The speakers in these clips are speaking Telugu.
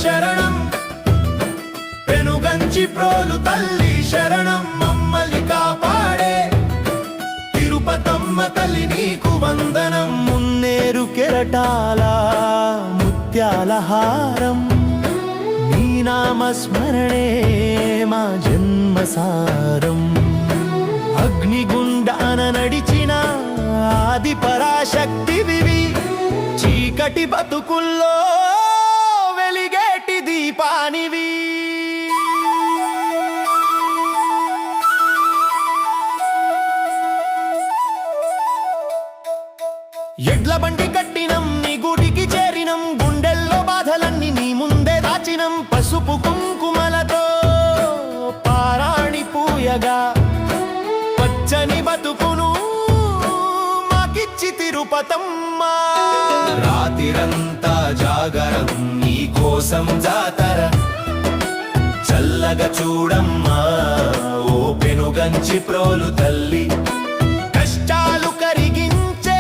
శరణం పెనుగంచి ప్రోలు తల్లి శరణం మమ్మల్ని కాపాడే తిరుపతమ్మ తల్లి నీకు వందనం మున్నేరు కెరటాల ముత్యాల హారం నీ నామస్మరణే మా జన్మసారం అగ్నిగుండాన నడిచిన ఆది పరాశక్తివి చీకటి బతుకుల్లో వెలిగేటి దీపానివి ఎడ్ల బండి కట్టినం నీ గుడికి చేరినం గుండెల్లో బాధలన్నీ నీ ముందే దాచినం పసుపు కుంకుమలతో పారాణి పూయగా పచ్చని బతుకును మాకిచ్చి తిరుపతమ్మ రాతిరంతా జాగరం నీ కోసం జాతర చల్లగా చూడమ్మా ఓ పెనుగంచి ప్రోలు తల్లి కష్టాలు కరిగించే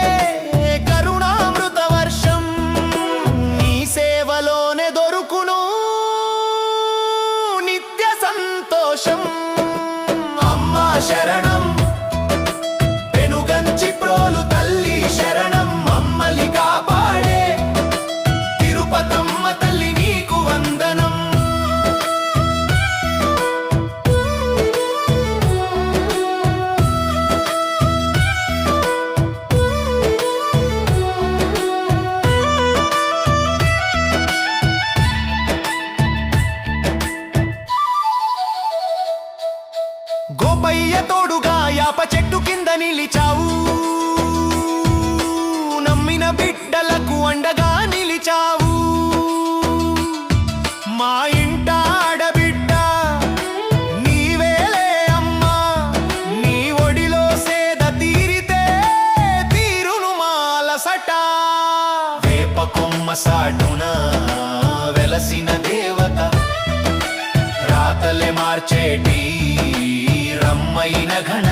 కరుణామృత వర్షం నీ సేవలోనే దొరుకును నిత్య సంతోషం అమ్మా శరణం పెనుగంచి ప్రోలు తల్లి శరణం మమ్మల్ని కాపాడే తిరుపతమ్మ తల్లి నీకు వందనం గోపయ్య తోడుగా యాప చెట్టు కింద నిలిచావు నమ్మిన బిడ్డలకు అండగా నిలిచావు మా ఇంట ఆడబిడ్డ నీవేలే అమ్మా నీ ఒడిలో సేద తీరితే తీరును మాలసట వేప కొమ్మ సాటున వెలసిన దేవత రాతలే మార్చేటి రమ్మైన ఘన